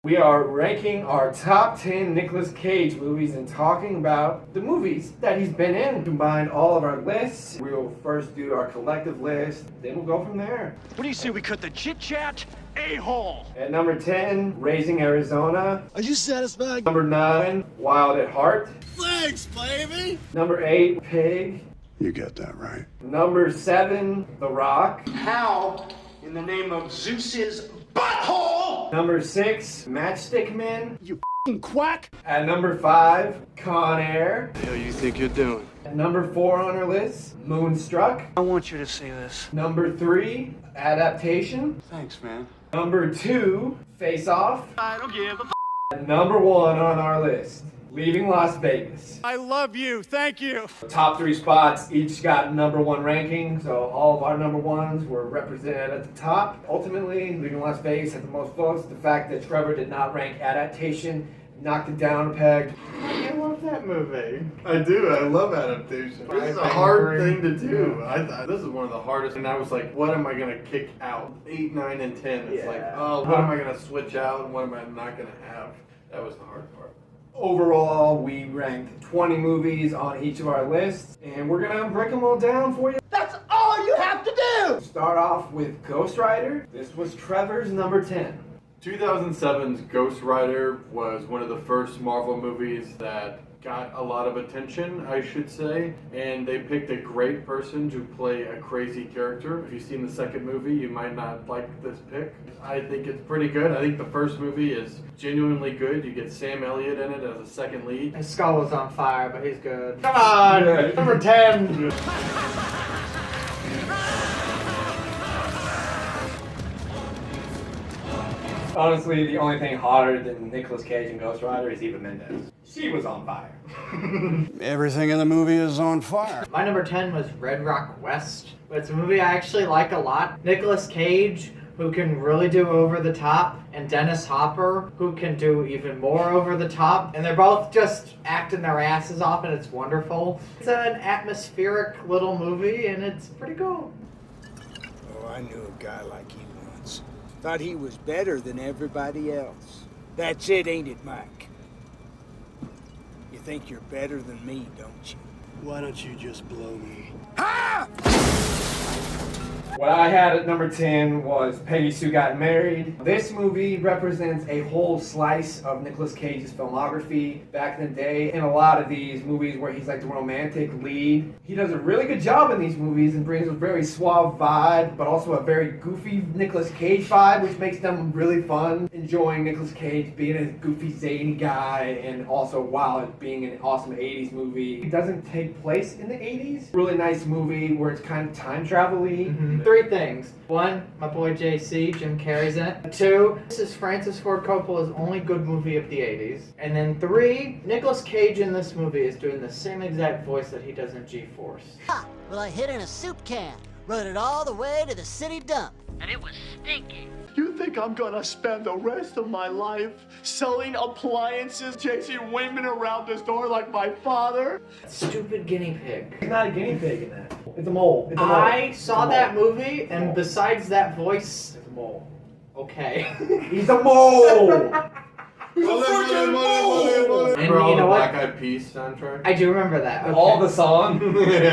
We are ranking our top 10 Nicolas Cage movies and talking about the movies that he's been in. Combine all of our lists. We will first do our collective list, then we'll go from there. What do you say we cut the chit-chat a-hole? At number 10, Raising Arizona. Are you satisfied? Number 9, Wild at Heart. Thanks, baby! Number 8, Pig. You get that right. Number 7, The Rock. How, in the name of Zeus's butthole? Number 6, Matchstick Men. You f***ing quack! At number 5, Con Air. The hell you think you're doing? At number 4 on our list, Moonstruck. I want you to see this. Number 3, Adaptation. Thanks, man. Number 2, Face Off. I don't give a f***. And number 1 on our list, Leaving Las Vegas. I love you, thank you. The top 3 spots each got number 1 ranking, so all of our number 1s were represented at the top. Ultimately, Leaving Las Vegas had the most votes. The fact that Trevor did not rank Adaptation knocked it down a peg. I love that movie. I do. I love Adaptation. This is a hard thing to do. This is one of the hardest. And I was like, what am I going to kick out? 8, 9, and 10. It's like, oh, what am I going to switch out and what am I not going to have? That was the hard part. Overall, we ranked 20 movies on each of our lists, and we're gonna break them all down for you. That's all you have to do! Start off with Ghost Rider. This was Trevor's number 10. 2007's Ghost Rider was one of the first Marvel movies that got a lot of attention, I should say, and they picked a great person to play a crazy character. If you've seen the second movie, you might not like this pick. I think it's pretty good. I think the first movie is genuinely good. You get Sam Elliott in it as a second lead. His skull was on fire, but he's good. Come on! Number 10! Honestly, the only thing hotter than Nicolas Cage and Ghost Rider is Eva Mendes. She was on fire. Everything in the movie is on fire. My number 10 was Red Rock West. It's a movie I actually like a lot. Nicolas Cage, who can really do over the top, and Dennis Hopper, who can do even more over the top. And they're both just acting their asses off, and it's wonderful. It's an atmospheric little movie, and it's pretty cool. Oh, I knew a guy like you once. Thought he was better than everybody else. That's it, ain't it, Mike? You think you're better than me, don't you? Why don't you just blow me? What I had at number 10 was Peggy Sue Got Married. This movie represents a whole slice of Nicolas Cage's filmography back in the day. In a lot of these movies where he's like the romantic lead, he does a really good job in these movies and brings a very suave vibe, but also a very goofy Nicolas Cage vibe, which makes them really fun. Enjoying Nicolas Cage being a goofy, zany guy, and also while it being an awesome 80s movie. It doesn't take place in the 80s. Really nice movie where it's kind of time travel-y. 3 things. 1, my boy JC, Jim Carrey's in it. 2, this is Francis Ford Coppola's only good movie of the 80s. And then 3, Nicolas Cage in this movie is doing the same exact voice that he does in G-Force. Ha! Well, I hid in a soup can, rode it all the way to the city dump, and it was stinky. You think I'm gonna spend the rest of my life selling appliances, chasing women around the store like my father? Stupid guinea pig. He's not a guinea pig in that. It's a mole. It's a mole. I saw It's a that mole. movie, and besides that voice, It's a mole. okay. He's a mole! And Remember all you the know Black what? Eyed Peas soundtrack? I do remember that. Okay. All the song.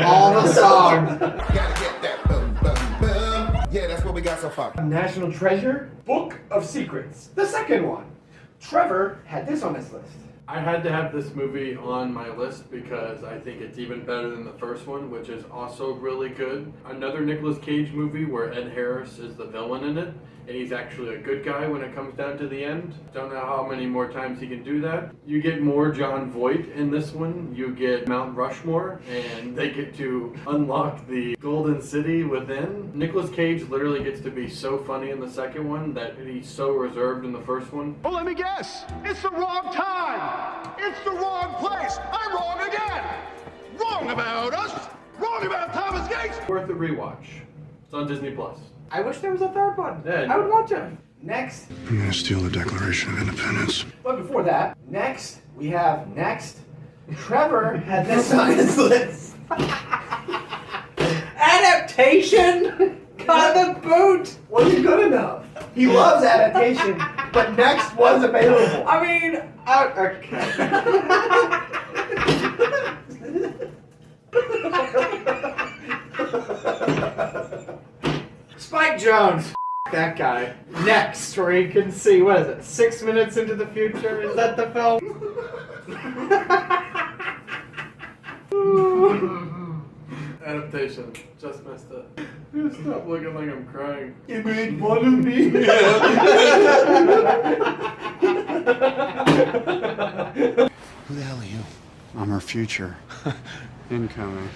All the song. Gotta get that boom, boom, boom. Yeah, that's what we got so far. National Treasure, Book of Secrets, the second one. Trevor had this on his list. I had to have this movie on my list because I think it's even better than the first one, which is also really good. Another Nicolas Cage movie where Ed Harris is the villain in it, and he's actually a good guy when it comes down to the end. Don't know how many more times he can do that. You get more John Voight in this one. You get Mount Rushmore, and they get to unlock the Golden City within. Nicolas Cage literally gets to be so funny in the second one that he's so reserved in the first one. Oh, let me guess. It's the wrong time. It's the wrong place. I'm wrong again. Wrong about us. Wrong about Thomas Gates. Worth a rewatch. It's on Disney Plus. I wish there was a third one. Yeah, I would watch it. Next, I'm gonna steal the Declaration of Independence. but before that, we have Trevor had this on his list. Adaptation? Got the boot! Wasn't good enough. He loves Adaptation, but Next was available. I mean, okay. Spike Jones. That guy. Next, where you can see, what is it, 6 minutes into the future? Is that the film? Adaptation. Just messed up. Stop looking like I'm crying. You made fun of me. Who the hell are you? I'm her future. Incoming.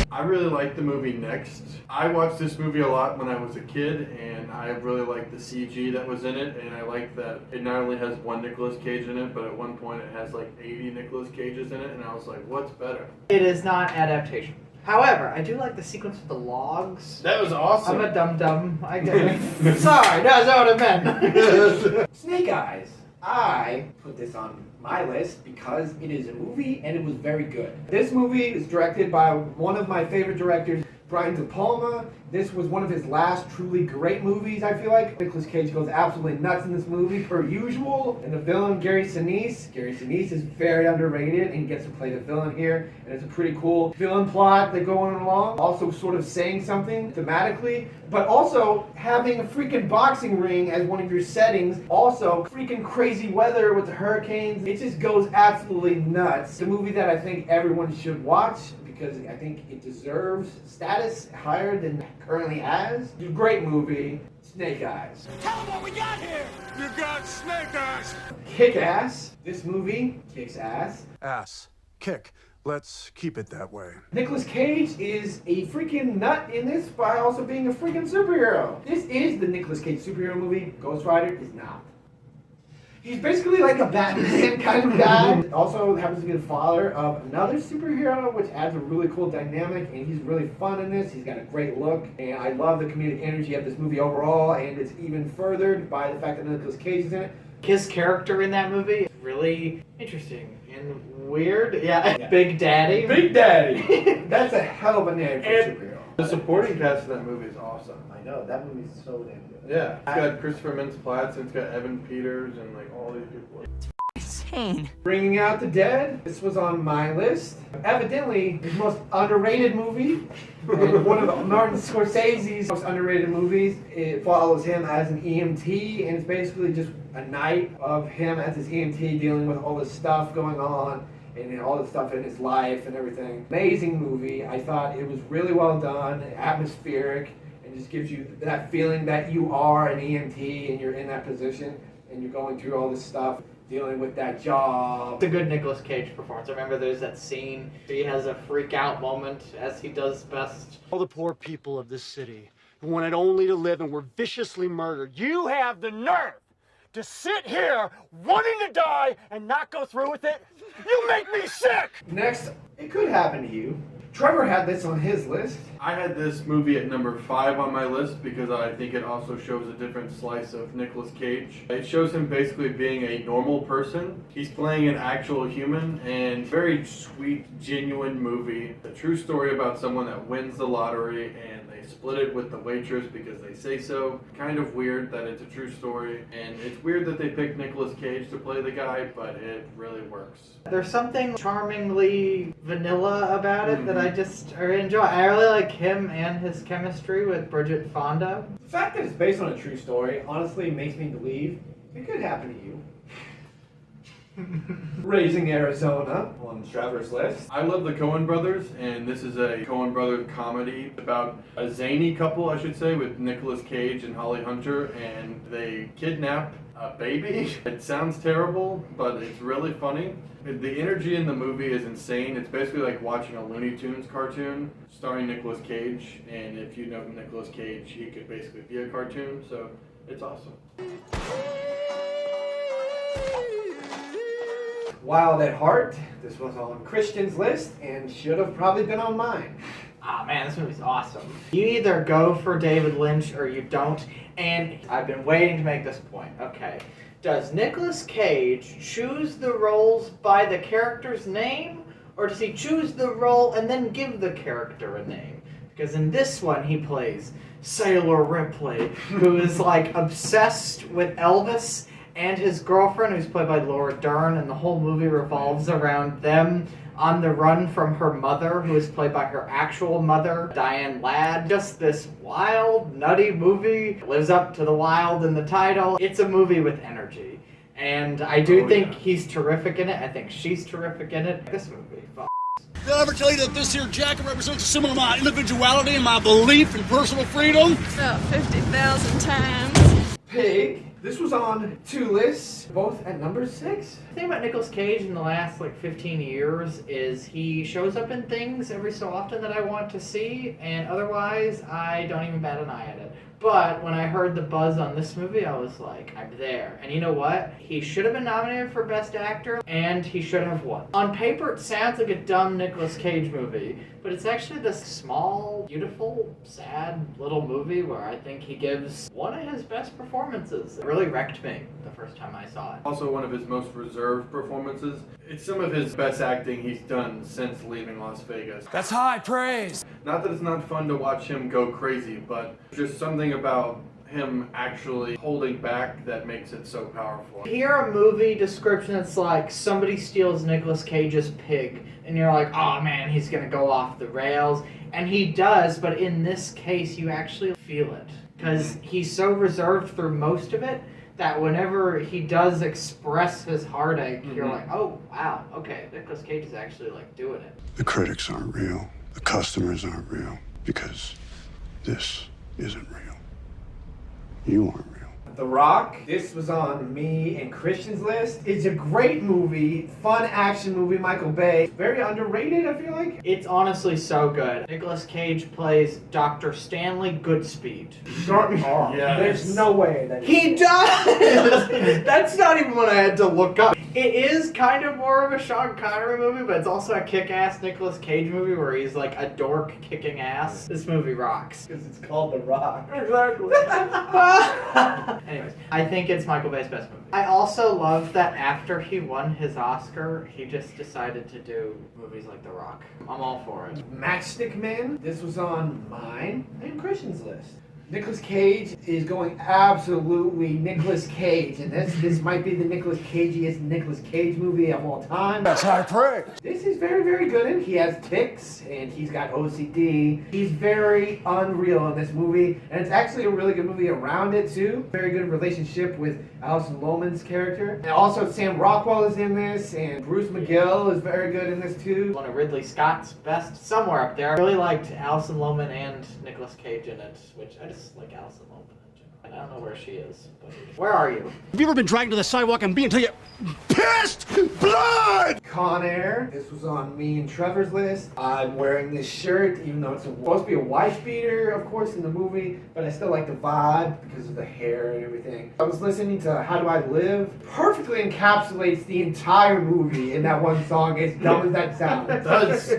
I really like the movie Next. I watched this movie a lot when I was a kid, and I really liked the CG that was in it, and I like that it not only has one Nicolas Cage in it, but at one point it has like 80 Nicolas Cages in it, and I was like, what's better? It is not Adaptation. However, I do like the sequence with the logs. That was awesome. I'm a dum-dum. I get it. Sorry, that's not what I meant. Snake Eyes. I put this on my list because it is a movie and it was very good. This movie is directed by one of my favorite directors, Brian De Palma. This was one of his last truly great movies, I feel like. Nicolas Cage goes absolutely nuts in this movie, per usual. And the villain, Gary Sinise. Gary Sinise is very underrated, and he gets to play the villain here. And it's a pretty cool villain plot that's going along. Also sort of saying something thematically, but also having a freaking boxing ring as one of your settings. Also, freaking crazy weather with the hurricanes. It just goes absolutely nuts. It's a movie that I think everyone should watch, because I think it deserves status higher than it currently has. It's a great movie. Snake Eyes. Tell them what we got here! You got Snake Eyes! Kick Ass. This movie kicks ass. Ass. Kick. Let's keep it that way. Nicolas Cage is a freaking nut in this by also being a freaking superhero. This is the Nicolas Cage superhero movie. Ghost Rider is not. He's basically like a Batman kind of guy. Also happens to be the father of another superhero, which adds a really cool dynamic, and he's really fun in this. He's got a great look, and I love the comedic energy of this movie overall, and it's even furthered by the fact that Nicolas Cage is in it. His character in that movie is really interesting and weird. Yeah. Big Daddy. Big Daddy! That's a hell of a name for a superhero. The supporting cast in that movie is awesome. I know, that movie's so damn good. Yeah, it's got Christopher Mintz-Plasse, and it's got Evan Peters, and like all these people. Insane. Bringing Out the Dead. This was on my list. Evidently, his most underrated movie. And one of Martin Scorsese's most underrated movies. It follows him as an EMT, and it's basically just a night of him as his EMT dealing with all this stuff going on, and all the stuff in his life and everything. Amazing movie. I thought it was really well done, atmospheric, and just gives you that feeling that you are an EMT and you're in that position and you're going through all this stuff, dealing with that job. It's a good Nicolas Cage performance. I remember there's that scene. He has a freak out moment, as he does best. All the poor people of this city who wanted only to live and were viciously murdered. You have the nerve to sit here wanting to die and not go through with it? You make me sick! Next, it could happen to you. Trevor had this on his list. I had this movie at number 5 on my list because I think it also shows a different slice of Nicolas Cage. It shows him basically being a normal person. He's playing an actual human, and very sweet, genuine movie. A true story about someone that wins the lottery and they split it with the waitress because they say so. Kind of weird that it's a true story, and it's weird that they picked Nicolas Cage to play the guy, but it really works. There's something charmingly vanilla about it that I enjoy. I really like him and his chemistry with Bridget Fonda. The fact that it's based on a true story honestly makes me believe it could happen to you. Raising Arizona on Trevor's list. I love the Coen brothers, and this is a Coen brothers comedy about a zany couple, I should say, with Nicolas Cage and Holly Hunter, and they kidnap a baby. It sounds terrible, but it's really funny. The energy in the movie is insane. It's basically like watching a Looney Tunes cartoon starring Nicolas Cage, and if you know Nicolas Cage, he could basically be a cartoon, so it's awesome. Wild at Heart. This was on Christian's list and should have probably been on mine. Ah, man, this movie's awesome. You either go for David Lynch or you don't, and I've been waiting to make this point. Okay. Does Nicolas Cage choose the roles by the character's name, or does he choose the role and then give the character a name? Because in this one, he plays Sailor Ripley, who is like obsessed with Elvis and his girlfriend, who's played by Laura Dern, and the whole movie revolves around them on the run from her mother, who is played by her actual mother, Diane Ladd. Just this wild, nutty movie. Lives up to the wild in the title. It's a movie with energy. And I do think he's terrific in it. I think she's terrific in it. This movie, fuck. Did I ever tell you that this here jacket represents a symbol of my individuality and my belief in personal freedom? About 50,000 times. Pig. This was on 2 lists, both at number 6. The thing about Nicolas Cage in the last 15 years is he shows up in things every so often that I want to see, and otherwise I don't even bat an eye at it. But when I heard the buzz on this movie, I was like, I'm there. And you know what? He should have been nominated for Best Actor, and he should have won. On paper, it sounds like a dumb Nicolas Cage movie, but it's actually this small, beautiful, sad little movie where I think he gives one of his best performances. It really wrecked me the first time I saw it. Also one of his most reserved performances. It's some of his best acting he's done since leaving Las Vegas. That's high praise. Not that it's not fun to watch him go crazy, but just something about him actually holding back that makes it so powerful. Hear a movie description that's like somebody steals Nicolas Cage's pig, and you're like, oh man, he's gonna go off the rails. And he does, but in this case, you actually feel it. Because he's so reserved through most of it that whenever he does express his heartache, you're like, oh wow, okay, Nicolas Cage is actually doing it. The critics aren't real. The customers aren't real. Because this isn't real. You aren't real. The Rock. This was on me and Christian's list. It's a great movie, fun action movie, Michael Bay. Very underrated, I feel like. It's honestly so good. Nicolas Cage plays Dr. Stanley Goodspeed. Start me off. Yes. There's no way that He does! That's not even what I had to look up. It is kind of more of a Sean Connery movie, but it's also a kick-ass Nicolas Cage movie where he's like a dork kicking ass. This movie rocks. because it's called The Rock. Exactly. Anyways, I think it's Michael Bay's best movie. I also love that after he won his Oscar, he just decided to do movies like The Rock. I'm all for it. Matchstick Men. This was on mine and Christian's list. Nicolas Cage is going absolutely Nicolas Cage, and this might be the Nicolas Cageiest Nicolas Cage movie of all time. That's high praise. This is very, very good in. He has tics, and he's got OCD. He's very unreal in this movie, and it's actually a really good movie around it, too. Very good relationship with Alison Lohman's character. And also Sam Rockwell is in this, and Bruce McGill is very good in this, too. One of Ridley Scott's best, somewhere up there. I really liked Alison Lohman and Nicolas Cage in it, which I just like Alison Lohman in general. I don't know where she is, but where are you? Have you ever been dragged to the sidewalk and beat until you pissed blood? Con Air. This was on me and Trevor's list. I'm wearing this shirt, even though it's supposed to be a wife beater, of course, in the movie, but I still like the vibe because of the hair and everything. I was listening to How Do I Live. Perfectly encapsulates the entire movie in that one song, as dumb as that sounds. It does.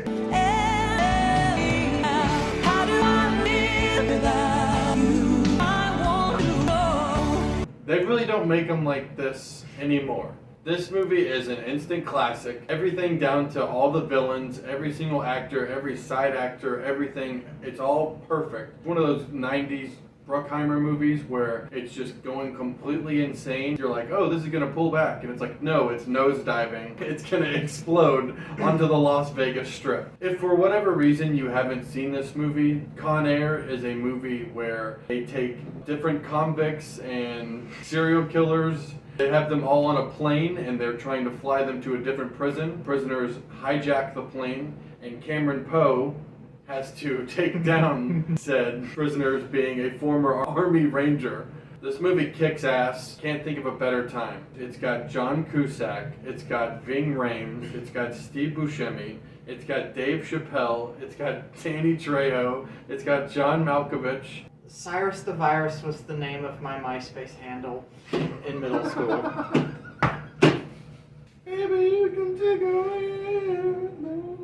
They really don't make them like this anymore. This movie is an instant classic. Everything down to all the villains, every single actor, every side actor, everything. It's all perfect. One of those 90s Bruckheimer movies where it's just going completely insane. You're like, oh, this is gonna pull back. And it's like, no, it's nosediving. It's gonna explode onto the Las Vegas Strip. If for whatever reason you haven't seen this movie, Con Air is a movie where they take different convicts and serial killers. They have them all on a plane and they're trying to fly them to a different prison. Prisoners hijack the plane and Cameron Poe has to take down said prisoners, being a former Army Ranger. This movie kicks ass. Can't think of a better time. It's got John Cusack, it's got Ving Rhames, it's got Steve Buscemi, it's got Dave Chappelle, it's got Danny Trejo, it's got John Malkovich. Cyrus the Virus was the name of my MySpace handle in middle school. Maybe you can take away everything.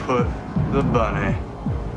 Put the bunny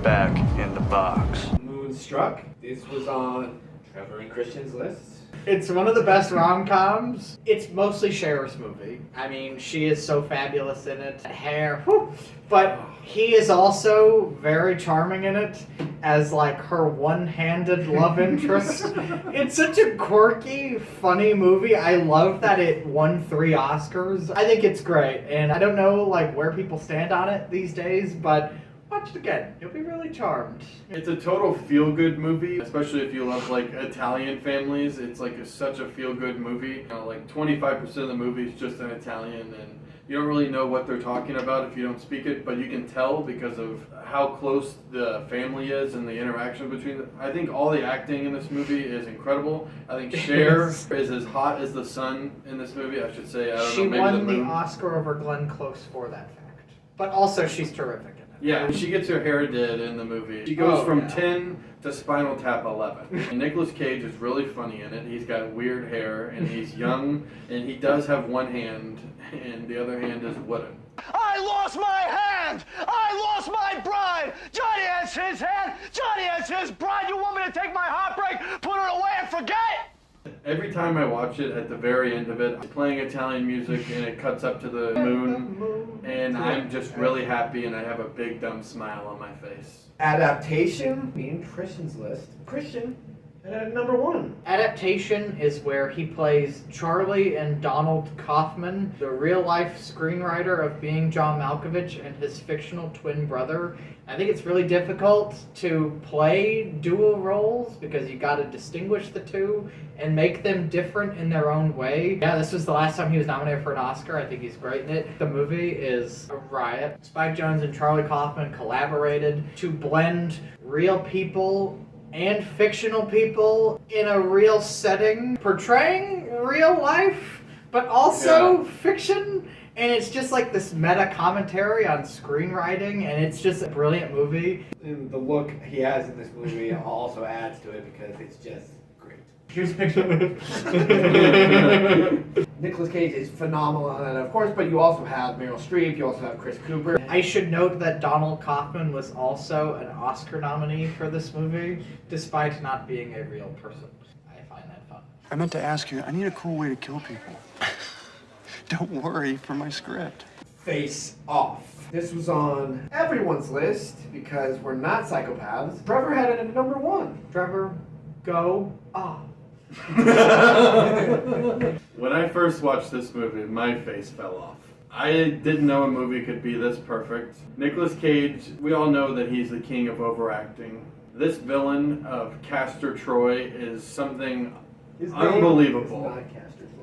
back in the box. Moonstruck. This was on Trevor and Christian's list. It's one of the best rom-coms. It's mostly Cher's movie. I mean, she is so fabulous in it. Hair, whew. But he is also very charming in it as like her one-handed love interest. It's such a quirky, funny movie. I love that it won 3 Oscars. I think it's great, and I don't know like where people stand on it these days, but watch it again. You'll be really charmed. It's a total feel-good movie, especially if you love like Italian families. It's like such a feel-good movie. You know, like 25% of the movie is just in Italian, and you don't really know what they're talking about if you don't speak it, but you can tell because of how close the family is and the interaction between them. I think all the acting in this movie is incredible. I think Cher is as hot as the sun in this movie, I should say. I don't know, maybe She won the moon. Oscar over Glenn Close for that fact. But also, she's terrific in it. Yeah, she gets her hair did in the movie. She goes from 10 to Spinal Tap 11. And Nicolas Cage is really funny in it. He's got weird hair, and he's young, and he does have one hand, and the other hand is wooden. I lost my hand! I lost my bride! Johnny has his hand! Johnny has his bride! You want me to take my heartbreak, put it away, and forget it? Every time I watch it, at the very end of it, I'm playing Italian music, and it cuts up to the moon, and I'm just really happy, and I have a big dumb smile on my face. Adaptation, being Christian's list. Christian at number 1. Adaptation is where he plays Charlie and Donald Kaufman, the real-life screenwriter of Being John Malkovich and his fictional twin brother. I think it's really difficult to play dual roles because you got to distinguish the two and make them different in their own way. Yeah, this was the last time he was nominated for an Oscar. I think he's great in it. The movie is a riot. Spike Jonze and Charlie Kaufman collaborated to blend real people and fictional people in a real setting, portraying real life, but also fiction. And it's just like this meta commentary on screenwriting, and it's just a brilliant movie. And the look he has in this movie also adds to it because it's just great. Here's a picture. Nicolas Cage is phenomenal in it, of course, but you also have Meryl Streep, you also have Chris Cooper. I should note that Donald Kaufman was also an Oscar nominee for this movie, despite not being a real person. I find that fun. I meant to ask you, I need a cool way to kill people. Don't worry for my script. Face Off. This was on everyone's list because we're not psychopaths. Trevor had it at number 1. Trevor, go off. When I first watched this movie, my face fell off. I didn't know a movie could be this perfect. Nicolas Cage, we all know that he's the king of overacting. This villain of Castor Troy is something unbelievable.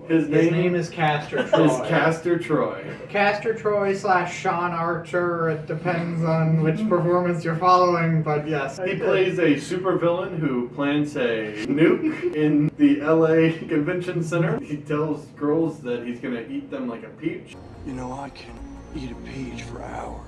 His name is Castor Troy. Is Castor Troy. Castor Troy / Sean Archer. It depends on which performance you're following, but yes. He plays a supervillain who plants a nuke in the LA Convention Center. He tells girls that he's gonna eat them like a peach. You know, I can eat a peach for hours.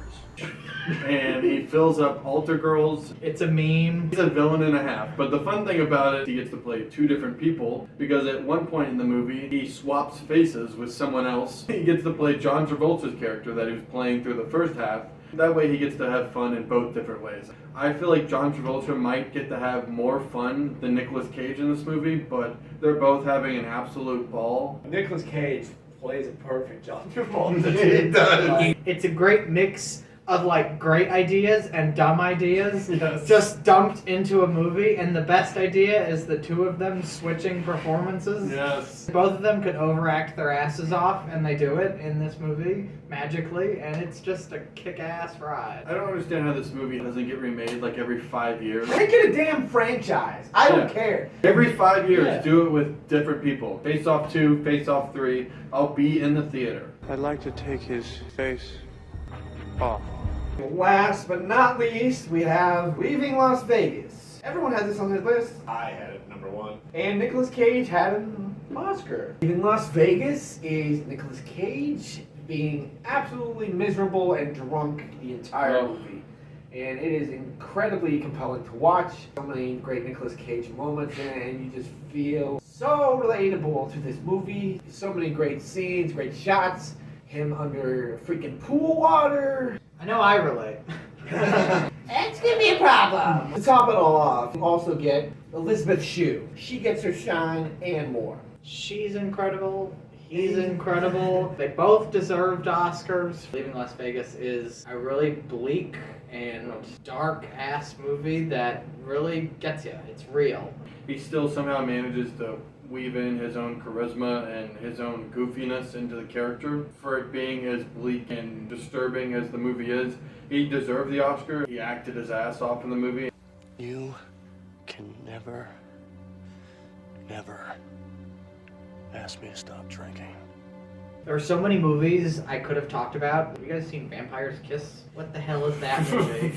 And he fills up altar girls. It's a meme. He's a villain and a half. But the fun thing about it, he gets to play 2 different people because at one point in the movie, he swaps faces with someone else. He gets to play John Travolta's character that he was playing through the first half. That way he gets to have fun in both different ways. I feel like John Travolta might get to have more fun than Nicolas Cage in this movie, but they're both having an absolute ball. Nicolas Cage plays a perfect John Travolta. He does. It's a great mix of like great ideas and dumb ideas just dumped into a movie, and the best idea is the two of them switching performances. Yes. Both of them could overact their asses off, and they do it in this movie magically, and it's just a kick-ass ride. I don't understand how this movie doesn't get remade like every 5 years. Make it a damn franchise. I don't care. Every 5 years, do it with different people. Face Off 2, Face Off 3. I'll be in the theater. I'd like to take his face off. Last but not least, we have Leaving Las Vegas. Everyone has this on their list. I had it number 1. And Nicolas Cage had an Oscar. Leaving Las Vegas is Nicolas Cage being absolutely miserable and drunk the entire movie. And it is incredibly compelling to watch. So many great Nicolas Cage moments in it, and you just feel so relatable to this movie. So many great scenes, great shots. Him under freaking pool water. I know I relate. That's gonna be a problem. To top it all off, you also get Elizabeth Shue. She gets her shine and more. She's incredible. He's incredible. They both deserved Oscars. Leaving Las Vegas is a really bleak and dark-ass movie that really gets you. It's real. He still somehow manages to weave in his own charisma and his own goofiness into the character. For it being as bleak and disturbing as the movie is, he deserved the Oscar. He acted his ass off in the movie. You can never ask me to stop drinking. There are so many movies I could have talked about. Have you guys seen Vampires Kiss? What the hell is that movie?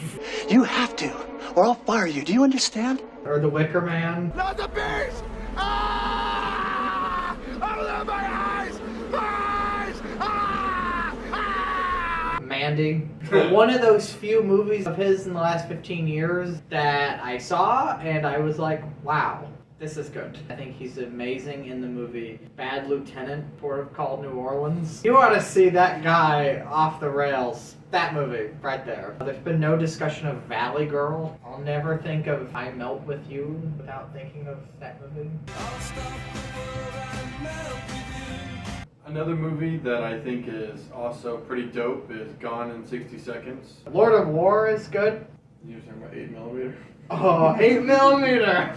You have to, or I'll fire you. Do you understand? Or The Wicker Man? Not the beast! Ah! Open my eyes! My eyes! Ah! Ah! Mandy. One of those few movies of his in the last 15 years that I saw and I was like, wow. This is good. I think he's amazing in the movie Bad Lieutenant, Port of Call, New Orleans. You ought to see that guy off the rails. That movie, right there. There's been no discussion of Valley Girl. I'll never think of I Melt With You without thinking of that movie. Another movie that I think is also pretty dope is Gone in 60 Seconds. Lord of War is good. You're talking about 8mm? Oh, 8mm!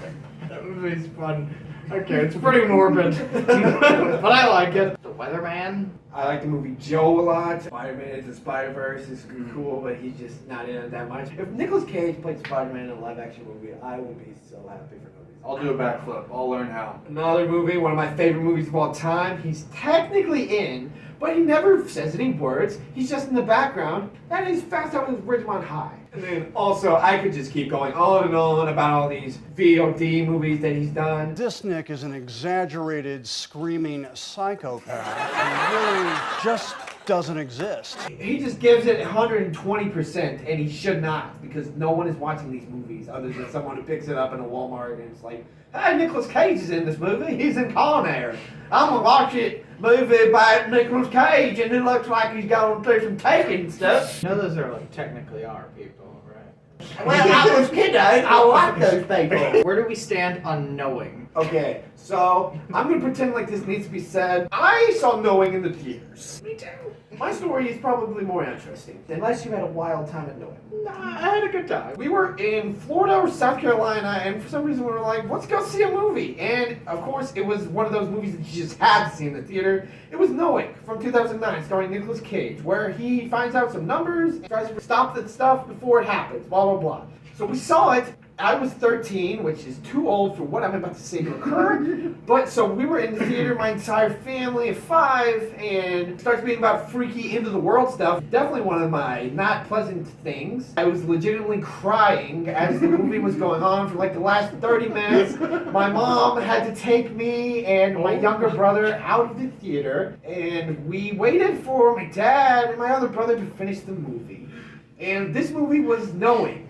That movie's fun. Okay, it's pretty morbid, but I like it. The Weatherman. I like the movie Joe a lot. Spiderman into Spiderverse is cool, but he's just not in it that much. If Nicolas Cage played Spider-Man in a live-action movie, I would be so happy for no reason. I'll do a backflip. I'll learn how. Another movie, one of my favorite movies of all time. He's technically in, but he never says any words. He's just in the background. That is Fast Times at Ridgemont High. And then also, I could just keep going on and on about all these VOD movies that he's done. This Nick is an exaggerated, screaming psychopath who really just doesn't exist. He just gives it 120%, and he should not, because no one is watching these movies other than someone who picks it up in a Walmart and it's like, hey, Nicolas Cage is in this movie. He's in Con Air. I'm gonna watch it movie by Nicolas Cage, and it looks like he's going through some taking stuff. No, those are like technically our people, right? Well, I was kidding. I like those people. Where do we stand on Knowing? Okay, so I'm gonna pretend like this needs to be said. I saw Knowing in the theaters. Me too. My story is probably more interesting, unless you had a wild time at Knowing. Nah, I had a good time. We were in Florida or South Carolina, and for some reason we were like, let's go see a movie. And of course, it was one of those movies that you just had to see in the theater. It was Knowing from 2009, starring Nicolas Cage, where he finds out some numbers, and tries to stop the stuff before it happens, blah, blah, blah. So we saw it. I was 13, which is too old for what I'm about to say to occur. But so we were in the theater, my entire family of 5, and it starts being about freaky end of the world stuff. Definitely one of my not pleasant things. I was legitimately crying as the movie was going on for like the last 30 minutes. My mom had to take me and my younger brother out of the theater, and we waited for my dad and my other brother to finish the movie. And this movie was Knowing.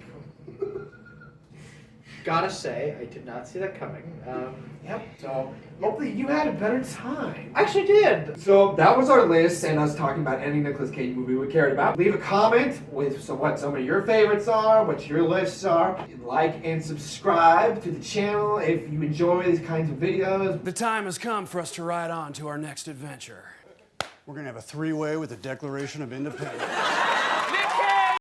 Gotta say, I did not see that coming. Yep, so hopefully you had a better time. I actually did. So that was our list and us talking about any Nicolas Cage movie we cared about. Leave a comment with what some of your favorites are, what your lists are. Like and subscribe to the channel if you enjoy these kinds of videos. The time has come for us to ride on to our next adventure. We're gonna have a 3-way with the Declaration of Independence.